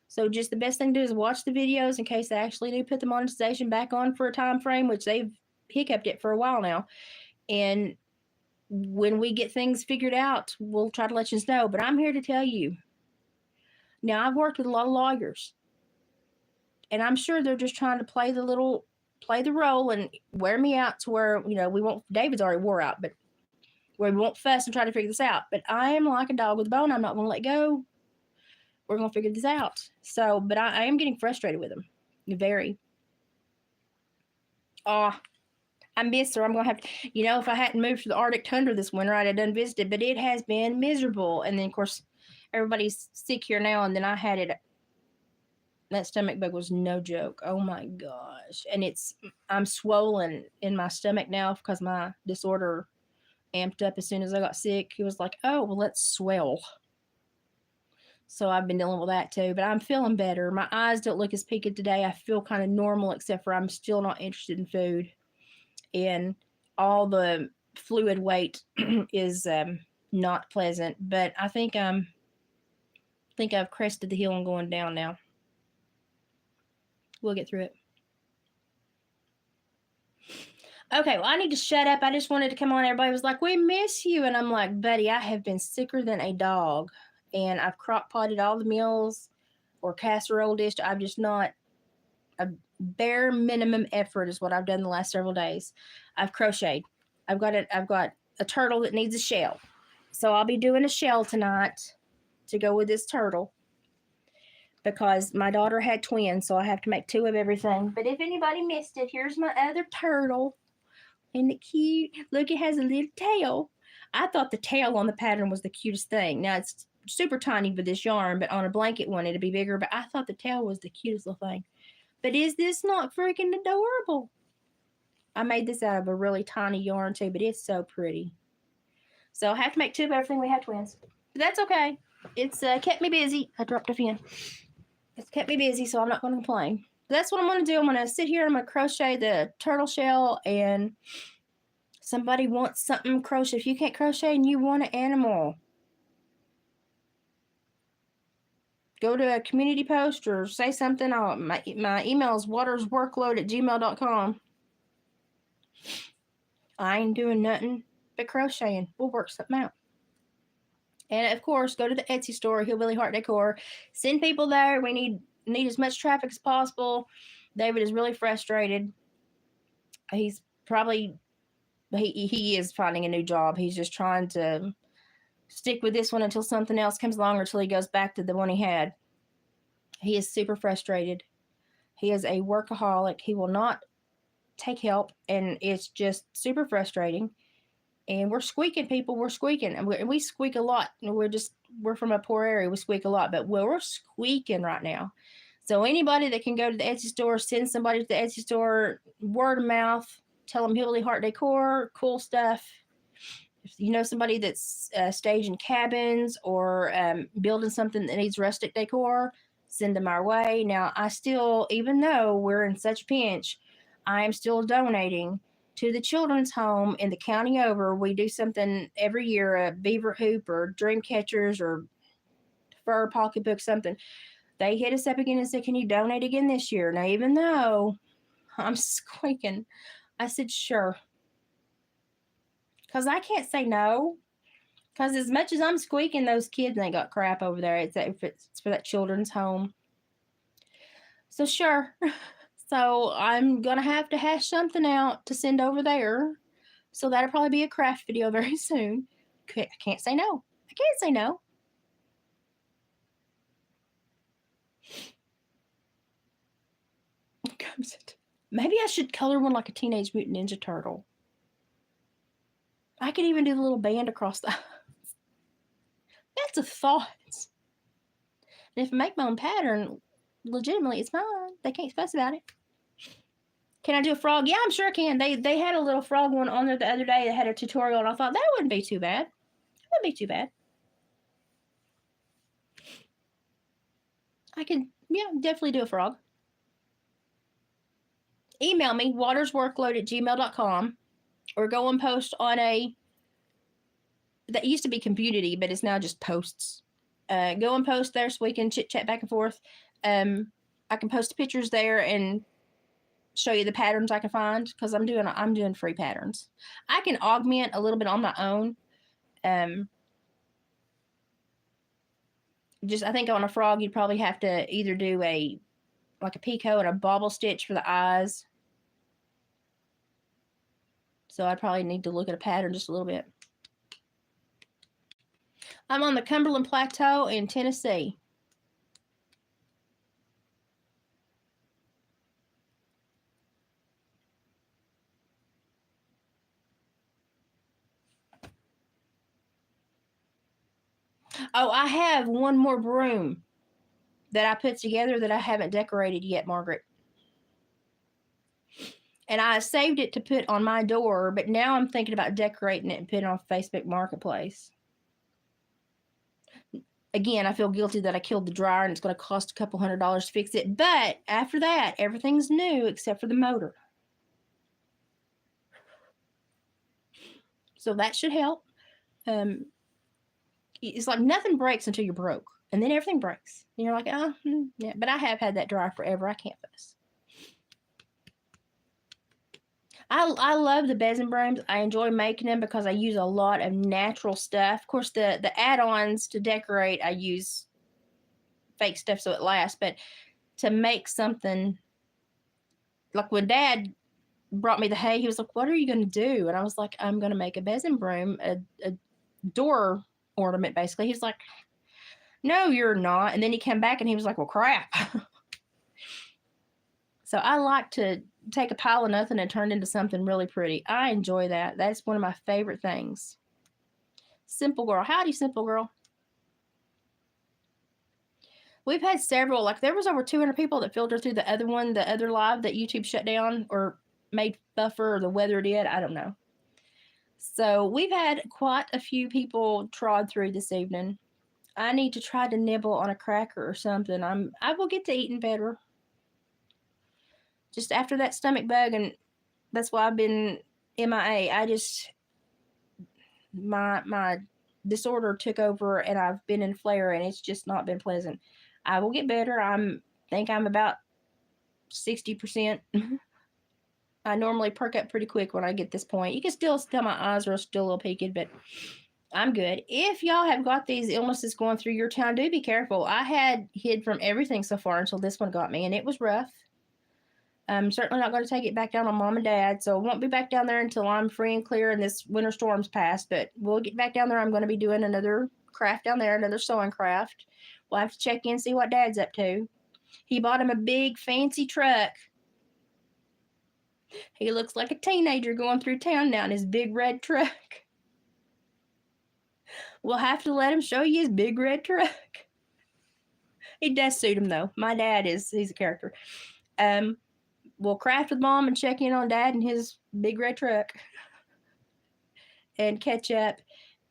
So just the best thing to do is watch the videos in case they actually do put the monetization back on for a time frame, which they've hiccuped it for a while now. And when we get things figured out, we'll try to let you know. But I'm here to tell you. Now, I've worked with a lot of lawyers, and I'm sure they're just trying to play the role and wear me out to where, we won't, David's already wore out, but where we won't fuss and try to figure this out. But I am like a dog with a bone. I'm not going to let go. We're going to figure this out. So, but I am getting frustrated with them. Very. Oh, I miss her. I'm going to have to, if I hadn't moved to the Arctic tundra this winter, I'd have done visited, but it has been miserable. And then, of course, everybody's sick here now. And then I had it. That stomach bug was no joke. Oh my gosh. And I'm swollen in my stomach now because my disorder amped up as soon as I got sick. He was like, oh, well, let's swell. So I've been dealing with that too, but I'm feeling better. My eyes don't look as peaked today. I feel kind of normal, except for I'm still not interested in food. And all the fluid weight is not pleasant, but I think I've crested the hill and going down now. We'll get through it. Okay, well, I need to shut up. I just wanted to come on. Everybody was like, we miss you. And I'm like, buddy, I have been sicker than a dog. And I've crock potted all the meals or casserole dish. I'm just not, a bare minimum effort is what I've done the last several days. I've crocheted. I've got a turtle that needs a shell. So I'll be doing a shell tonight to go with this turtle. Because my daughter had twins, so I have to make 2 of everything. But if anybody missed it, here's my other turtle. Isn't it cute? Look, it has a little tail. I thought the tail on the pattern was the cutest thing. Now, it's super tiny with this yarn, but on a blanket one, it'd be bigger. But I thought the tail was the cutest little thing. But is this not freaking adorable? I made this out of a really tiny yarn, too, but it's so pretty. So I have to make 2 of everything. We have twins. But that's okay. It's kept me busy. I dropped a fin. It's kept me busy, so I'm not going to complain. That's what I'm going to do. I'm going to sit here. I'm going to crochet the turtle shell, and somebody wants something crochet. If you can't crochet and you want an animal, go to a community post or say something. My email is watersworkload@gmail.com. I ain't doing nothing but crocheting. We'll work something out. And, of course, go to the Etsy store, Hillbilly Heart Decor. Send people there. We need as much traffic as possible. David is really frustrated. He's probably, he is finding a new job. He's just trying to stick with this one until something else comes along or until he goes back to the one he had. He is super frustrated. He is a workaholic. He will not take help, and it's just super frustrating. And we're squeaking, people. We're squeaking. And we squeak a lot. We're from a poor area. We squeak a lot. But we're squeaking right now. So anybody that can go to the Etsy store, send somebody to the Etsy store, word of mouth, tell them Hillbilly Heart Decor, cool stuff. If you know somebody that's staging cabins or building something that needs rustic decor, send them our way. Now, I still, even though we're in such a pinch, I am still donating to the children's home in the county over. We do something every year, a beaver hoop or dream catchers or fur pocketbook, something. They hit us up again and said, can you donate again this year? Now, even though I'm squeaking, I said, sure. Because I can't say no. Because as much as I'm squeaking, those kids ain't got crap over there. It's for that children's home. So, sure. So I'm going to have to hash something out to send over there. So that'll probably be a craft video very soon. I can't say no. I can't say no. Maybe I should color one like a Teenage Mutant Ninja Turtle. I could even do the little band across the eyes. That's a thought. And if I make my own pattern, legitimately, it's mine. They can't fuss about it. Can I do a frog? Yeah, I'm sure I can. They had a little frog one on there the other day that had a tutorial, and I thought that wouldn't be too bad. It wouldn't be too bad. I can, definitely do a frog. Email me, watersworkload@gmail.com, or go and post on that used to be Community, but it's now just posts. Go and post there so we can chit-chat back and forth. I can post pictures there and show you the patterns I can find, because I'm doing free patterns. I can augment a little bit on my own. Just I think on a frog you'd probably have to either do a picot and a bobble stitch for the eyes. So I probably need to look at a pattern just a little bit. I'm on the Cumberland Plateau in Tennessee. Oh, I have one more broom that I put together that I haven't decorated yet, Margaret. And I saved it to put on my door, but now I'm thinking about decorating it and putting it on Facebook Marketplace. Again, I feel guilty that I killed the dryer and it's going to cost a couple $100 to fix it. But after that, everything's new except for the motor. So that should help. It's like nothing breaks until you're broke. And then everything breaks. And you're like, oh, yeah. But I have had that dryer forever. I can't fuss. I love the besom brooms. I enjoy making them because I use a lot of natural stuff. Of course, the add-ons to decorate, I use fake stuff so it lasts. But to make something, like when Dad brought me the hay, he was like, what are you going to do? And I was like, I'm going to make a besom broom, a door ornament, basically. He's like, no, you're not. And then he came back and he was like, well, crap. So I like to take a pile of nothing and turn it into something really pretty. I enjoy that. That's one of my favorite things. Simple Girl. Howdy, Simple Girl. We've had several, like there was over 200 people that filtered through the other live that YouTube shut down or made buffer, or the weather did. I don't know. So we've had quite a few people trod through this evening. I need to try to nibble on a cracker or something. I will get to eating better. Just after that stomach bug, and that's why I've been MIA. My disorder took over and I've been in flare and it's just not been pleasant. I will get better. Think I'm about 60%. I normally perk up pretty quick when I get this point. You can still tell my eyes are still a little peaked, but I'm good. If y'all have got these illnesses going through your town, do be careful. I had hid from everything so far until this one got me, and it was rough. I'm certainly not going to take it back down on Mom and Dad, so it won't be back down there until I'm free and clear and this winter storm's passed, but we'll get back down there. I'm going to be doing another craft down there, another sewing craft. We'll have to check in, see what Dad's up to. He bought him a big, fancy truck. He looks like a teenager going through town now in his big red truck. We'll have to let him show you his big red truck. It does suit him, though. My dad he's a character. We'll craft with Mom and check in on Dad and his big red truck and catch up.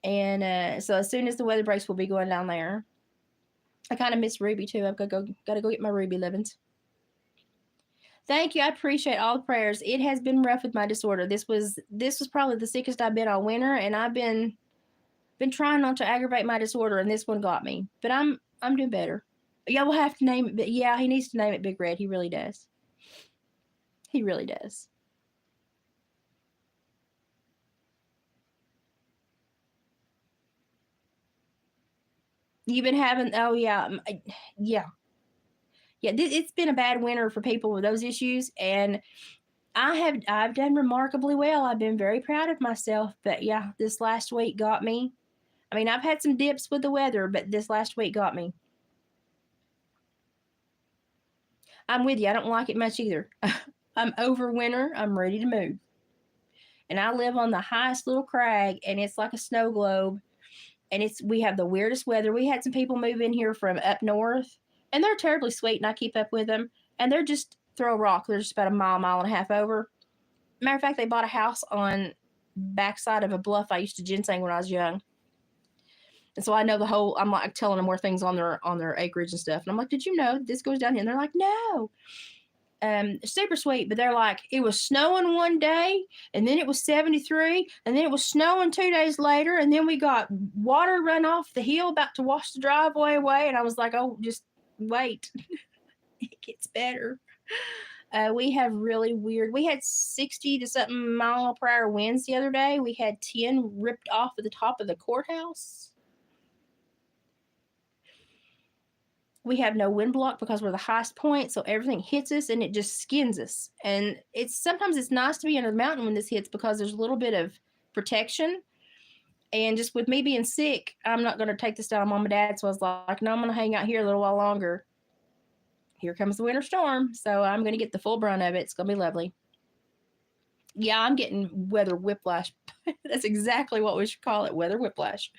And so as soon as the weather breaks, we'll be going down there. I kind of miss Ruby too. I've got to go get my Ruby livings. Thank you. I appreciate all the prayers. It has been rough with my disorder. This was probably the sickest I've been all winter, and I've been trying not to aggravate my disorder, and this one got me. But I'm doing better. Yeah, we'll have to name it. But yeah, he needs to name it Big Red. He really does. He really does. You've been having, oh yeah, yeah. It's been a bad winter for people with those issues, and I've done remarkably well. I've been very proud of myself, but yeah, this last week got me. I mean, I've had some dips with the weather, but this last week got me. I'm with you. I don't like it much either. I'm over winter. I'm ready to move. And I live on the highest little crag, and it's like a snow globe. And we have the weirdest weather. We had some people move in here from up north, and they're terribly sweet, and I keep up with them. And they're just throw a rock. They're just about a mile and a half over. Matter of fact, they bought a house on backside of a bluff I used to ginseng when I was young. And so I know I'm like telling them where things on their acreage and stuff. And I'm like, did you know this goes down here? And they're like, no. Super sweet, but they're like, it was snowing one day, and then it was 73, and then it was snowing 2 days later, and then we got water run off the hill about to wash the driveway away. And I was like, oh, just wait. gets better. We have really weird. We had 60 to something mile per hour winds the other day. We had 10 ripped off at the top of the courthouse. We have no wind block because we're the highest point, so everything hits us and it just skins us. And sometimes it's nice to be under the mountain when this hits because there's a little bit of protection. And just with me being sick, I'm not going to take this down on Mom and Dad. So I was like, no, I'm going to hang out here a little while longer. Here comes the winter storm. So I'm going to get the full brunt of it. It's going to be lovely. Yeah, I'm getting weather whiplash. That's exactly what we should call it, weather whiplash.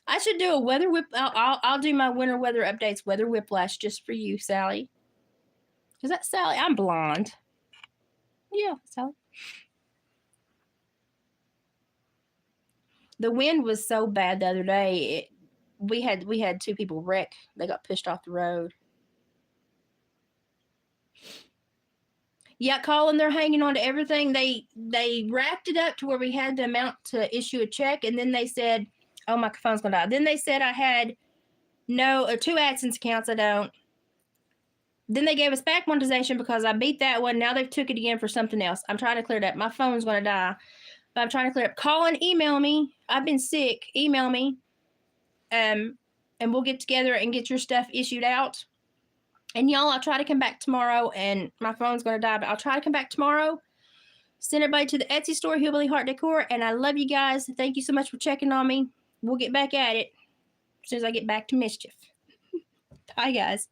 I should do a weather whip. I'll do my winter weather updates, weather whiplash, just for you, Sally. Is that Sally? I'm blonde. Yeah, Sally. The wind was so bad the other day. We had 2 people wreck. They got pushed off the road. Yeah, Colin, they're hanging on to everything. They wrapped it up to where we had the amount to issue a check, and then they said, "Oh, my phone's gonna die." Then they said I had 2 AdSense accounts. I don't. Then they gave us back monetization because I beat that one. Now they've took it again for something else. I'm trying to clear it up. My phone's gonna die, but I'm trying to clear it up. Colin, email me. I've been sick. Email me, and we'll get together and get your stuff issued out. And y'all, I'll try to come back tomorrow, and my phone's going to die, but I'll try to come back tomorrow. Send everybody to the Etsy store, Hillbilly Heart Decor, and I love you guys. Thank you so much for checking on me. We'll get back at it as soon as I get back to mischief. Bye, guys.